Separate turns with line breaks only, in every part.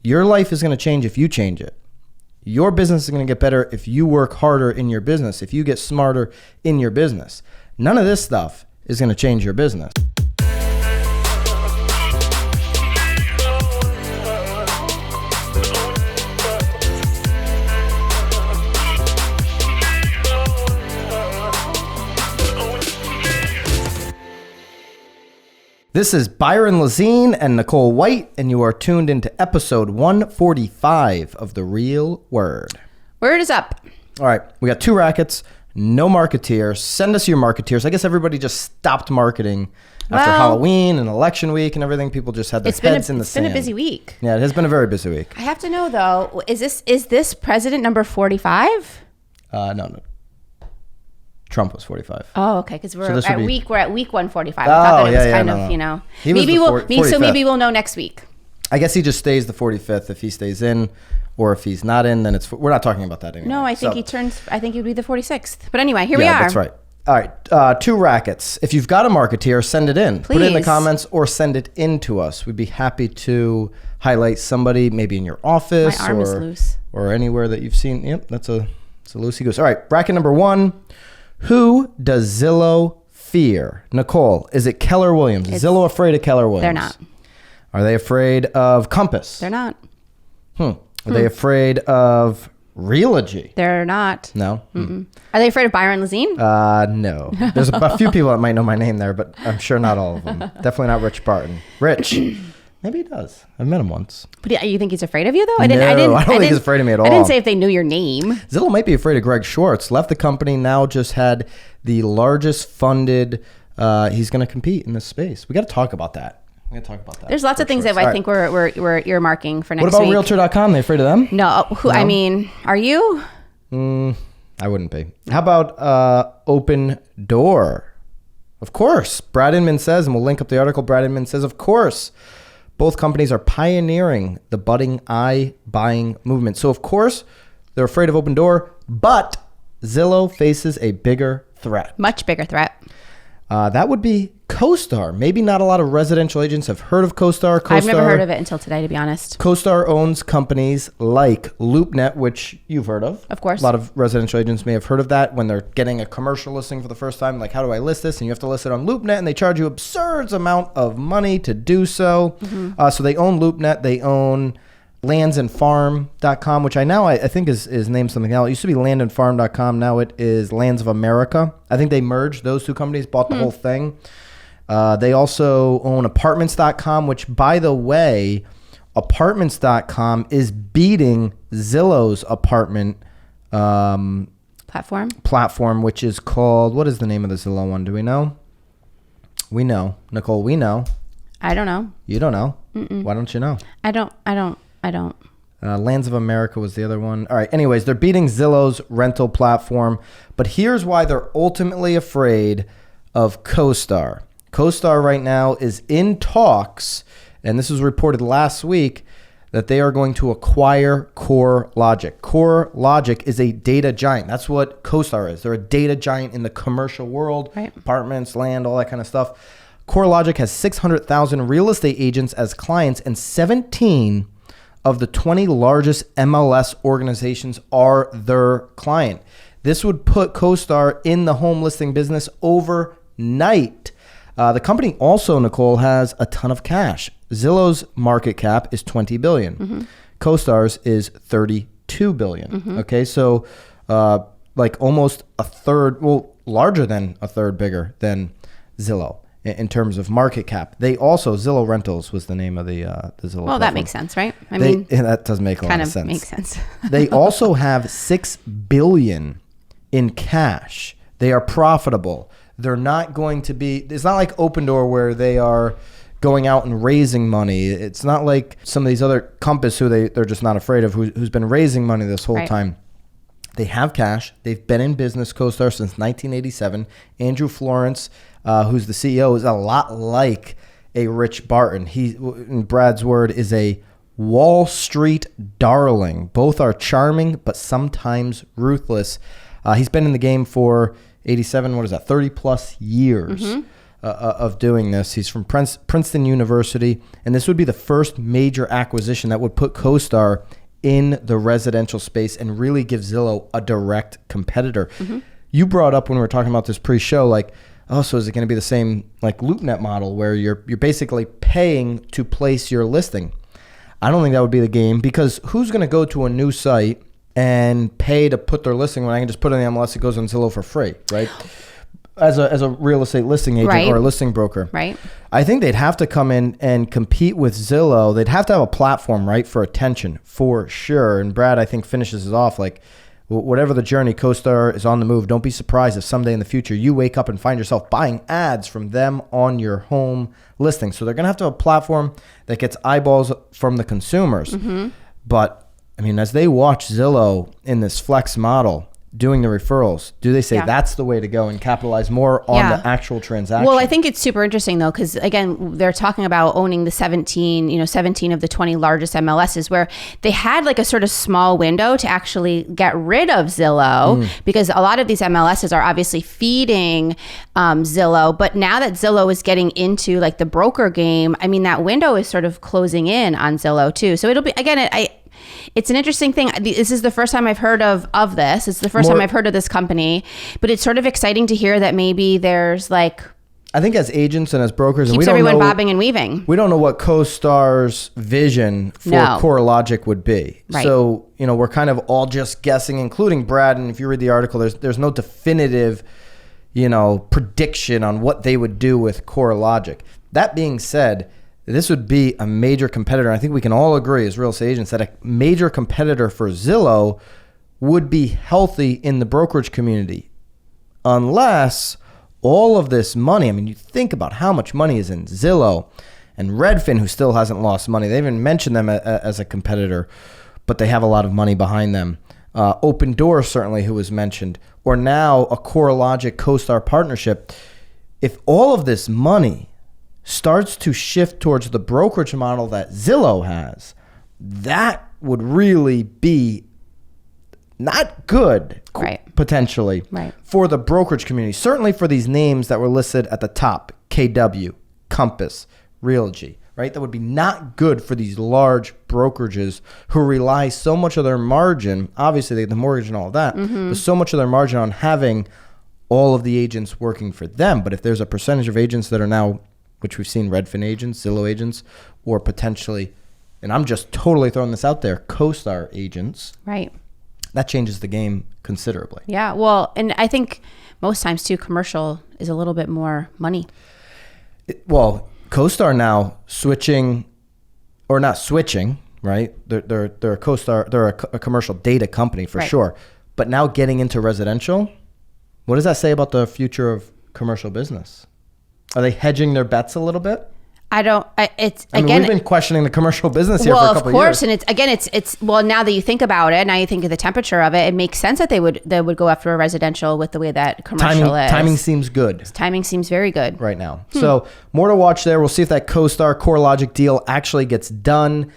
Your life is going to change if you change it. Your business is going to get better if you work harder in your business, if you get smarter in your business. None of this stuff is going to change your business. This is Byron and Nicole White, and you are tuned into episode 145 of The Real Word.
Word is up.
All right, we got 2 rackets, no Marketeer. Send us your Marketeers. I guess everybody just stopped marketing after Halloween and election week and everything. People just had their heads in the sand.
It's been a busy week.
Yeah, it has been a very busy week.
I have to know, though, is this president number 45?
No. Trump was 45.
Oh, okay, because we're at week 145. I
Oh,
thought that it was kind
no.
of, you know.
He was
maybe
the 45th.
maybe we'll know next week.
I guess he just stays the 45th if he stays in, or if he's not in, then we're not talking about that anymore.
No, I think he'd be the 46th. But anyway, here we are.
Yeah, that's right. All right, 2 rackets. If you've got a Marketeer, send it in.
Please.
Put it in the comments or send it in to us. We'd be happy to highlight somebody maybe in your office.
My arm is loose.
Or anywhere that you've seen. Yep, it's a loosey goose. All right, bracket number 1. Who does Zillow fear? Nicole, is it Keller Williams? Is Zillow afraid of Keller Williams?
They're not.
Are they afraid of Compass?
They're not.
Are they afraid of Realogy?
They're not.
No?
Are they afraid of Byron and Nicole?
No. There's a few people that might know my name there, but I'm sure not all of them. Definitely not Rich Barton. Rich. Maybe he does. I've met him once.
But you think he's afraid of you, though? I
don't think he's afraid of me at all.
I didn't say if they knew your name.
Zillow might be afraid of Greg Schwartz. Left the company, now just had the largest funded. He's going to compete in this space. We got to talk about that.
There's lots of things that I think we're earmarking for next week.
What about Realtor.com? They afraid of them?
No. I mean, are you?
I wouldn't be. How about Open Door? Of course. Brad Inman says, and we'll link up the article. Brad Inman says, of course. Both companies are pioneering the budding iBuying movement. So, of course, they're afraid of Open Door, but Zillow faces a bigger threat.
Much bigger threat.
That would be CoStar. Maybe not a lot of residential agents have heard of CoStar.
I've never heard of it until today, to be honest.
CoStar owns companies like LoopNet, which you've heard of.
Of course.
A lot of residential agents may have heard of that when they're getting a commercial listing for the first time. Like, how do I list this? And you have to list it on LoopNet, and they charge you absurd amount of money to do so. So they own LoopNet. They own landsandfarm.com, which I think is named something else. It used to be landandfarm.com. Now it is Lands of America. I think they merged those 2 companies, bought the whole thing. They also own apartments.com, which, by the way, apartments.com is beating Zillow's apartment platform, which is called, what is the name of the Zillow one? Do we know? We know. Nicole, we know.
I don't know.
You don't know? Why don't you know?
I don't.
Lands of America was the other one. All right. Anyways, they're beating Zillow's rental platform. But here's why they're ultimately afraid of CoStar. CoStar right now is in talks, and this was reported last week, that they are going to acquire CoreLogic. CoreLogic is a data giant. That's what CoStar is. They're a data giant in the commercial world,
right?
Apartments, land, all that kind of stuff. CoreLogic has 600,000 real estate agents as clients, and 17 of the 20 largest MLS organizations are their client. This would put CoStar in the home listing business overnight. The company also, Nicole, has a ton of cash. Zillow's market cap is $20 billion. CoStar's is $32 billion. Okay, so like almost a third, larger than a third bigger than Zillow in terms of market cap. They also, Zillow Rentals was the name of the Zillow platform.
Well, that makes sense, right? I mean,
that does make a lot of sense.
Kind of makes sense.
They also have $6 billion in cash. They are profitable. They're not going to be, it's not like Open Door where they are going out and raising money. It's not like some of these other Compass who they're just not afraid of, who's been raising money this whole time. They have cash. They've been in business, CoStar, since 1987. Andrew Florence, who's the CEO, is a lot like a Rich Barton. He, in Brad's word, is a Wall Street darling. Both are charming, but sometimes ruthless. He's been in the game for 30 plus years. of doing this. He's from Princeton University, and this would be the first major acquisition that would put CoStar in the residential space and really give Zillow a direct competitor. You brought up when we were talking about this pre-show, like, oh, so is it going to be the same like LoopNet model where you're basically paying to place your listing? I don't think that would be the game, because who's going to go to a new site and pay to put their listing when I can just put it in the MLS, it goes on Zillow for free, right? As a real estate listing agent or a listing broker.
Right.
I think they'd have to come in and compete with Zillow. They'd have to have a platform, right, for attention, for sure. And Brad, I think, finishes it off like, whatever the journey, CoStar is on the move. Don't be surprised if someday in the future you wake up and find yourself buying ads from them on your home listing. So they're going to have a platform that gets eyeballs from the consumers. But, I mean, as they watch Zillow in this flex model doing the referrals, do they say that's the way to go and capitalize more on the actual transaction?
Well, I think it's super interesting though, because again, they're talking about owning the 17 of the 20 largest MLSs, where they had like a sort of small window to actually get rid of Zillow, because a lot of these MLSs are obviously feeding Zillow. But now that Zillow is getting into like the broker game, I mean, that window is sort of closing in on Zillow too. So it'll be, again, it's an interesting thing. This is the first time I've heard of this. It's the first time I've heard of this company, but it's sort of exciting to hear that maybe there's like,
I think as agents and as brokers,
keeps everyone bobbing and weaving.
We don't know what CoStar's vision for CoreLogic would be.
Right.
So, we're kind of all just guessing, including Brad. And if you read the article, there's no definitive, prediction on what they would do with CoreLogic. That being said, this would be a major competitor. I think we can all agree as real estate agents that a major competitor for Zillow would be healthy in the brokerage community, unless all of this money, I mean, you think about how much money is in Zillow and Redfin, who still hasn't lost money. They even mentioned them as a competitor, but they have a lot of money behind them. Open Door, certainly, who was mentioned, or now a CoreLogic CoStar partnership. If all of this money starts to shift towards the brokerage model that Zillow has, that would really be not good, potentially, for the brokerage community. Certainly for these names that were listed at the top, KW, Compass, Realogy, right? That would be not good for these large brokerages who rely so much of their margin, obviously the mortgage and all of that, but so much of their margin on having all of the agents working for them. But if there's a percentage of agents that are now, which we've seen, Redfin agents, Zillow agents, or potentially, and I'm just totally throwing this out there, CoStar agents.
Right.
That changes the game considerably.
Yeah. Well, and I think most times too, commercial is a little bit more money.
CoStar now switching, or not switching, right? They're a CoStar, they're a commercial data company for sure. But now getting into residential, what does that say about the future of commercial business? Are they hedging their bets a little bit?
I mean,
we've been questioning the commercial business here for a couple of years. Well, of course,
and it's now that you think about it, now you think of the temperature of it, it makes sense that they would go after a residential with the way that commercial is.
Timing seems good.
Timing seems very good
right now. So more to watch there. We'll see if that CoStar CoreLogic deal actually gets done.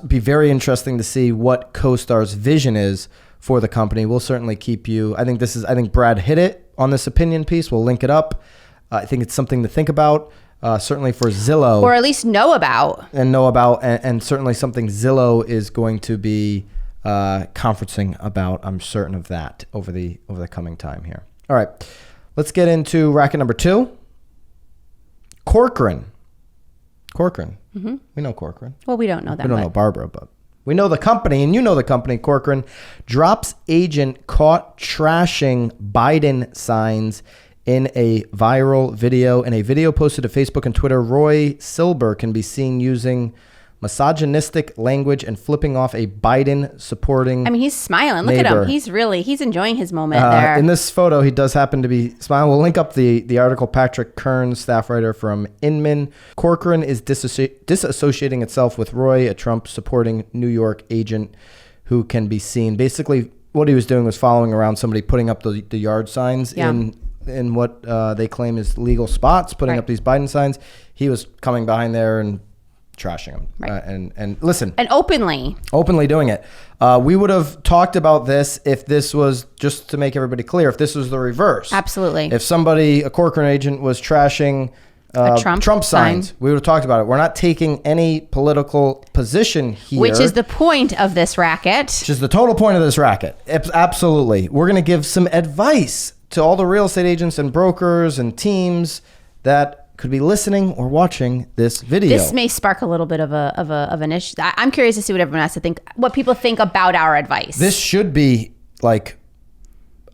Be very interesting to see what CoStar's vision is for the company. We'll certainly keep you. I think Brad hit it on this opinion piece. We'll link it up. I think it's something to think about, certainly for Zillow.
Or at least know about.
And certainly something Zillow is going to be conferencing about. I'm certain of that over the coming time here. All right, let's get into racket number 2. Corcoran. Mm-hmm. We know Corcoran.
Well, we don't know that.
We don't know Barbara, but we know the company, and you know the company. Corcoran drops agent caught trashing Biden signs in a viral video. In a video posted to Facebook and Twitter, Roy Silber can be seen using misogynistic language and flipping off a Biden supporting
he's smiling. Look
neighbor.
at him. He's enjoying his moment there.
In this photo, he does happen to be smiling. We'll link up the article. Patrick Kern, staff writer from Inman. Corcoran is disassociating itself with Roy, a Trump supporting New York agent who can be seen. Basically, what he was doing was following around somebody putting up the yard signs in what they claim is legal spots, putting up these Biden signs. He was coming behind there and trashing them.
Right.
And listen.
And openly
doing it. We would have talked about this if this was, just to make everybody clear, if this was the reverse.
Absolutely.
If a Corcoran agent was trashing Trump signs, we would have talked about it. We're not taking any political position here.
Which is the point of this racket.
Which is the total point of this racket. Absolutely. We're going to give some advice to all the real estate agents and brokers and teams that could be listening or watching this video.
This may spark a little bit of an issue. I'm curious to see what everyone has to think, what people think about our advice.
This should be like,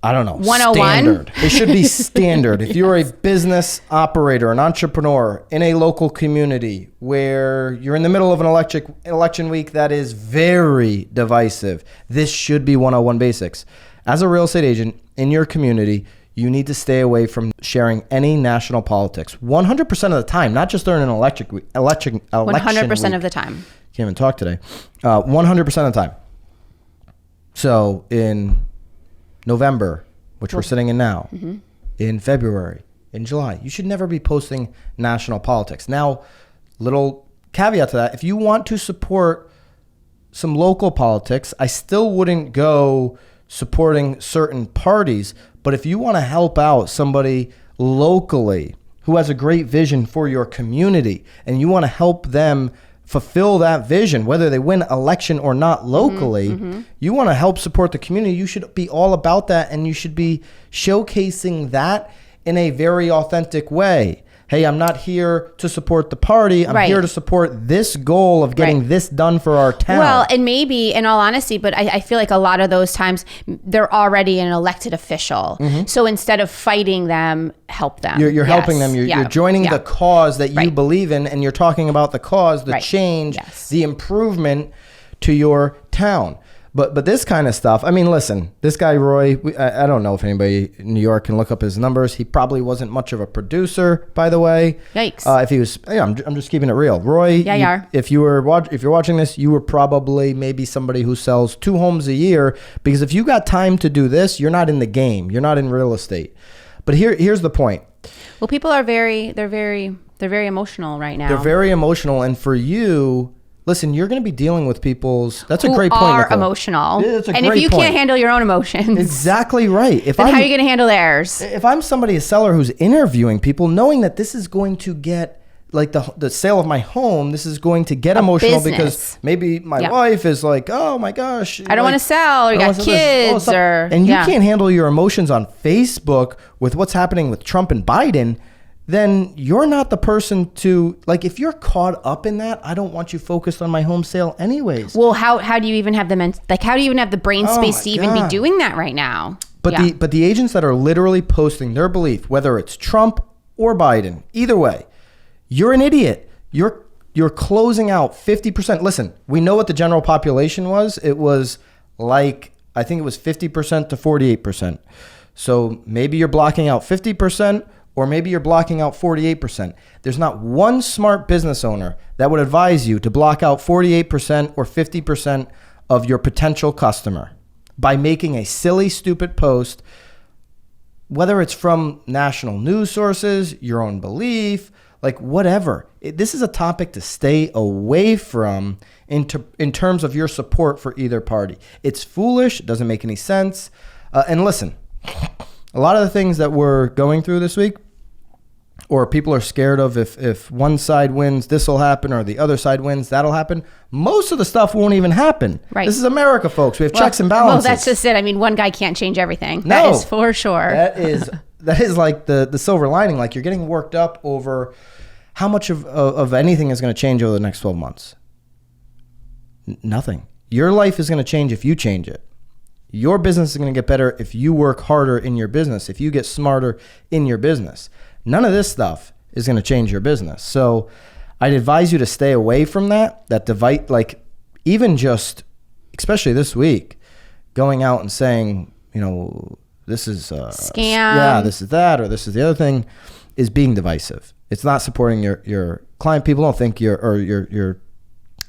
I don't know,
101?
standard. It should be standard. If you're a business operator, an entrepreneur in a local community where you're in the middle of an election week that is very divisive, this should be 101 basics. As a real estate agent in your community, you need to stay away from sharing any national politics 100% of the time, not just during an election
100%
week.
of the time.
Can't even talk today. 100% of the time. So in November, which we're sitting in now, in February, in July, you should never be posting national politics. Now, little caveat to that, if you want to support some local politics, I still wouldn't go supporting certain parties. But if you want to help out somebody locally who has a great vision for your community and you want to help them fulfill that vision, whether they win election or not locally, you want to help support the community, you should be all about that, and you should be showcasing that in a very authentic way. Hey, I'm not here to support the party. I'm here to support this goal of getting this done for our town.
Well, and maybe, in all honesty, but I feel like a lot of those times they're already an elected official. So instead of fighting them, help them.
You're helping them. You're joining the cause that you believe in, and you're talking about the cause, the change, the improvement to your town. But this kind of stuff, I mean, listen, this guy, Roy, I don't know if anybody in New York can look up his numbers. He probably wasn't much of a producer, by the way.
Yikes.
If he was, I'm just keeping it real. Roy, if you're watching this, you were probably maybe somebody who sells 2 homes a year, because if you got time to do this, you're not in the game. You're not in real estate. But here's the point.
Well, people are very emotional right now.
They're very emotional. And for you, listen, you're going to be dealing with people's... That's a great point,
Nicole.
Nicole.
Emotional.
Yeah, that's a
and
great
if you
point.
can't handle your own emotions...
Exactly right.
Then how are you going to handle theirs?
If I'm somebody, a seller who's interviewing people, knowing that this is going to get... Like the sale of my home, this is going to get emotional because maybe my wife is like, oh my gosh.
I don't want to sell, or you got kids, or...
And you can't handle your emotions on Facebook with what's happening with Trump and Biden, then you're not the person to, like, if you're caught up in that, I don't want you focused on my home sale anyways.
Well, how do you even have how do you even have the brain space to even be doing that right now?
But the agents that are literally posting their belief, whether it's Trump or Biden, either way, you're an idiot. You're closing out 50%. Listen, we know what the general population was. It was like, I think it was 50% to 48%. So maybe you're blocking out 50%, or maybe you're blocking out 48%. There's not one smart business owner that would advise you to block out 48% or 50% of your potential customer by making a silly, stupid post, whether it's from national news sources, your own belief, like whatever. This is a topic to stay away from in terms of your support for either party. It's foolish. It doesn't make any sense. And listen, a lot of the things that we're going through this week, or people are scared of, if one side wins, this will happen, or the other side wins, that'll happen. Most of the stuff won't even happen. Right. This is America, folks. We have checks and balances.
Well, that's just it. I mean, one guy can't change everything.
No,
that is for sure.
That is like the silver lining. Like, you're getting worked up over how much of anything is going to change over the next 12 months. Nothing. Your life is going to change if you change it. Your business is going to get better if you work harder in your business, if you get smarter in your business. None of this stuff is going to change your business. So I'd advise you to stay away from that divide, like, even just, especially this week, going out and saying, you know, this is
scam.
Yeah, this is that, or this is the other thing, is being divisive. It's not supporting your client. People don't think your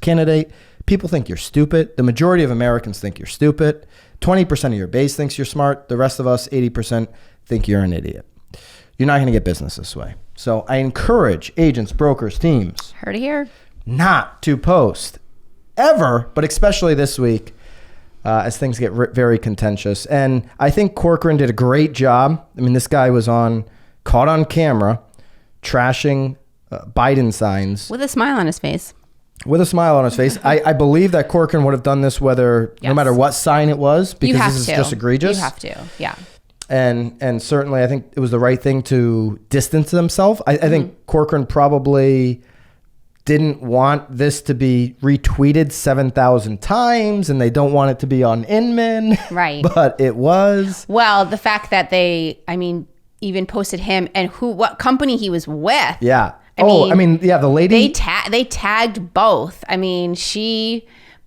candidate. People think you're stupid. The majority of Americans think you're stupid. 20% of your base thinks you're smart. The rest of us, 80%, think you're an idiot. You're not going to get business this way. So I encourage agents, brokers, teams.
Heard it here.
not to post ever, but especially this week as things get very contentious. And I think Corcoran did a great job. I mean, this guy was caught on camera trashing Biden signs.
With a smile on his face.
With a smile on his face. I believe that Corcoran would have done this no matter what sign it was, because this is just egregious.
You have to, yeah.
And certainly I think it was the right thing to distance himself. I think Corcoran probably didn't want this to be retweeted 7,000 times, and they don't want it to be on Inman.
Right.
But it was.
Well, the fact that they, even posted him and what company he was with.
Yeah. The lady.
They tagged both. She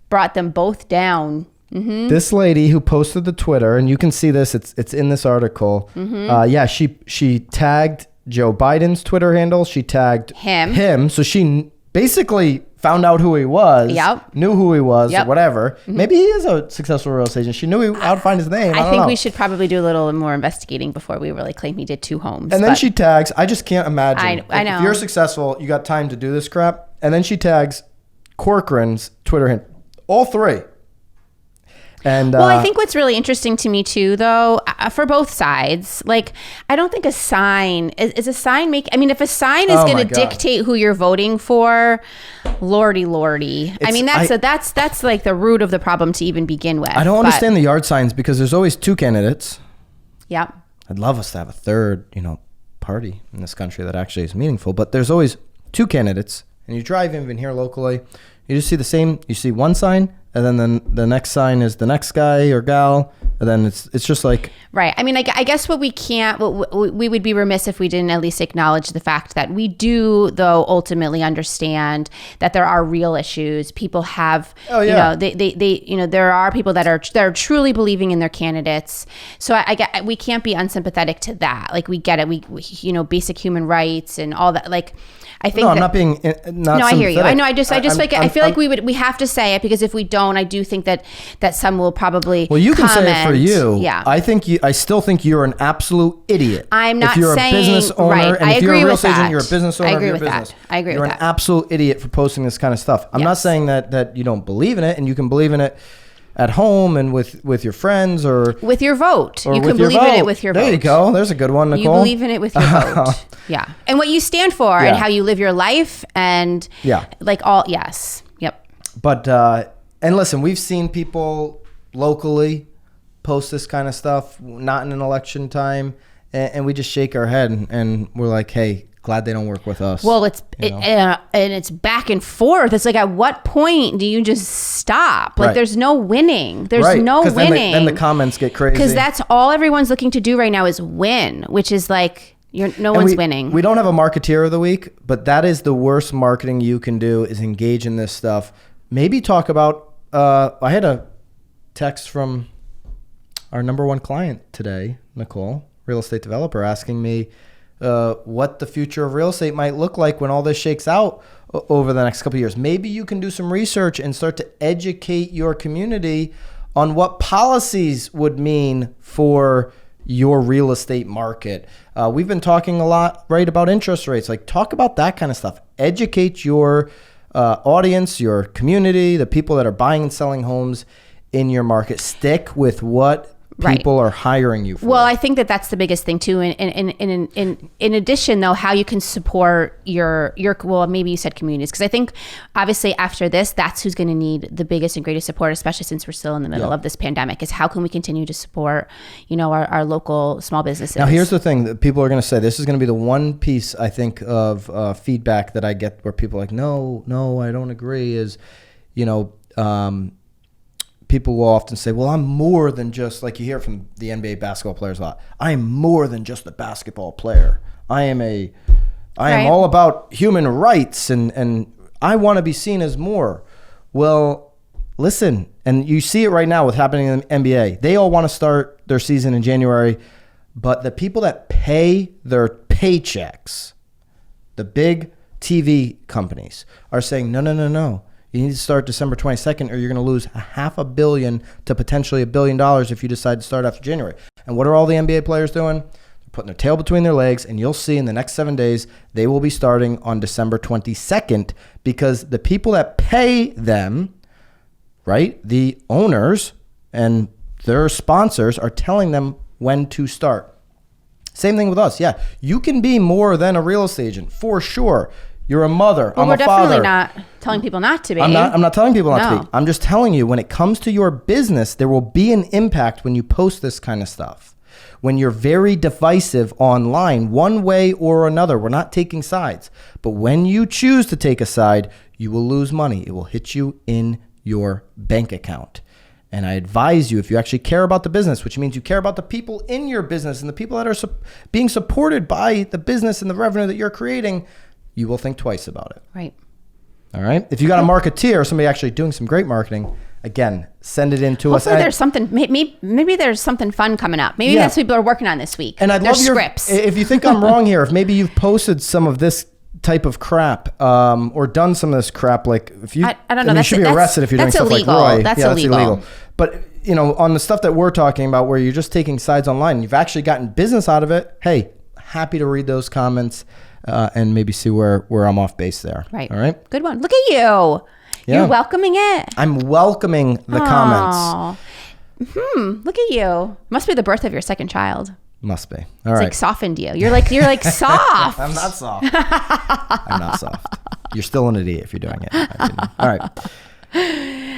brought them both down. Mm-hmm.
This lady who posted the Twitter, and you can see this, it's in this article. She tagged Joe Biden's Twitter handle. She tagged him. So she basically found out who he was, knew who he was, or whatever. Mm-hmm. Maybe he is a successful real estate agent. She knew how to find his name.
I think we should probably do a little more investigating before we really claim he did 2 homes.
And then she tags, I just can't imagine.
I know.
If you're successful, you got time to do this crap. And then she tags Corcoran's Twitter handle. All 3. And
I think what's really interesting to me too, though, for both sides, I don't think a sign is a sign if a sign is going to dictate who you're voting for, lordy. That's like the root of the problem to even begin with.
I don't understand the yard signs, because there's always 2 candidates.
Yeah.
I'd love us to have a third, party in this country that actually is meaningful, but there's always 2 candidates, and you drive even here locally, you just see you see one sign, and then the next sign is the next guy or gal, and then it's just like...
Right. I guess we would be remiss if we didn't at least acknowledge the fact that we do, though, ultimately understand that there are real issues. People have, there are people that are truly believing in their candidates. So we can't be unsympathetic to that. We get it. We basic human rights and all that. I think
I'm not being not.
No, I hear you. I know. I feel like we have to say it, because if we don't, I do think that some will probably.
Well, you can
comment.
say it for you.
Yeah.
I still think you're an absolute idiot.
I'm not saying.
If you're a business owner,
right.
and if you're a real estate agent, you're a business owner.
I agree with that.
You're an absolute idiot for posting this kind of stuff. I'm not saying that you don't believe in it, and you can believe in it at home and with your friends, or
with your vote. You can believe in it with your vote.
There you go. There's a good one, Nicole.
You believe in it with your vote. Yeah. And what you stand for, and how you live your life, and yes. Yep.
But and listen, we've seen people locally post this kind of stuff, not in an election time, and we just shake our head and we're like, hey, glad they don't work with us.
Well, and it's back and forth. It's at what point do you just stop? There's no winning. There's no winning.
Then the comments get crazy.
Because that's all everyone's looking to do right now is win, which is no one's winning.
We don't have a Marketeer of the week, but that is the worst marketing you can do, is engage in this stuff. Maybe talk about, I had a text from our number 1 client today, Nicole, real estate developer, asking me what the future of real estate might look like when all this shakes out over the next couple of years. Maybe you can do some research and start to educate your community on what policies would mean for your real estate market. We've been talking a lot, about interest rates. Talk about that kind of stuff. Educate your audience, your community, the people that are buying and selling homes in your market. Stick with what people are hiring you for.
Well, I think that's the biggest thing too. In addition, though, how you can support your well, maybe you said communities, because I think obviously after this, that's who's going to need the biggest and greatest support, especially since we're still in the middle of this pandemic, is how can we continue to support, our local small businesses.
Now, here's the thing that people are going to say. This is going to be the one piece, I think, of feedback that I get where people are like, no, I don't agree, is, people will often say, well, I'm more than just, you hear from the NBA basketball players a lot, I am more than just a basketball player. I am all about human rights, and I want to be seen as more. Well, listen, and you see it right now with happening in the NBA. They all want to start their season in January, but the people that pay their paychecks, the big TV companies, are saying, no. You need to start December 22nd, or you're going to lose $500 million to potentially $1 billion if you decide to start after January. And what are all the NBA players doing? They're putting their tail between their legs, and you'll see in the next 7 days, they will be starting on December 22nd, because the people that pay them, right, the owners and their sponsors are telling them when to start. Same thing with us. Yeah, you can be more than a real estate agent, for sure. You're a mother.
Well,
I'm
we're
a father.
definitely not telling people not to be.
I'm not telling people not to
No.
be. I'm just telling you, when it comes to your business, there will be an impact when you post this kind of stuff. When you're very divisive online, one way or another. We're not taking sides. But when you choose to take a side, you will lose money. It will hit you in your bank account. And I advise you, if you actually care about the business, which means you care about the people in your business and the people that are being supported by the business and the revenue that you're creating, you will think twice about it.
Right.
All right. If you got a marketeer, somebody actually doing some great marketing, again, send it in to us.
Hopefully there's something, maybe there's something fun coming up. Maybe that's what people are working on this week.
And I'd
There's
love your
scripts.
If you think I'm wrong here, if maybe you've posted some of this type of crap, or done some of this crap, like if you,
I don't know.
You should be arrested if you're doing stuff like
illegal.
Roy.
That's
yeah,
illegal.
That's illegal. But you know, on the stuff that we're talking about, where you're just taking sides online, and you've actually gotten business out of it. Hey, happy to read those comments and maybe see where I'm off base there.
Right.
All right.
Good one. Look at you.
Yeah.
You're welcoming it.
I'm welcoming the comments.
Look at you. Must be the birth of your second child.
Must be. All
It's
right.
like softened you. You're like soft.
I'm not soft. I'm not soft. You're still an idiot if you're doing it. All right.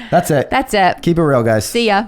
That's it.
That's it.
Keep it real, guys.
See ya.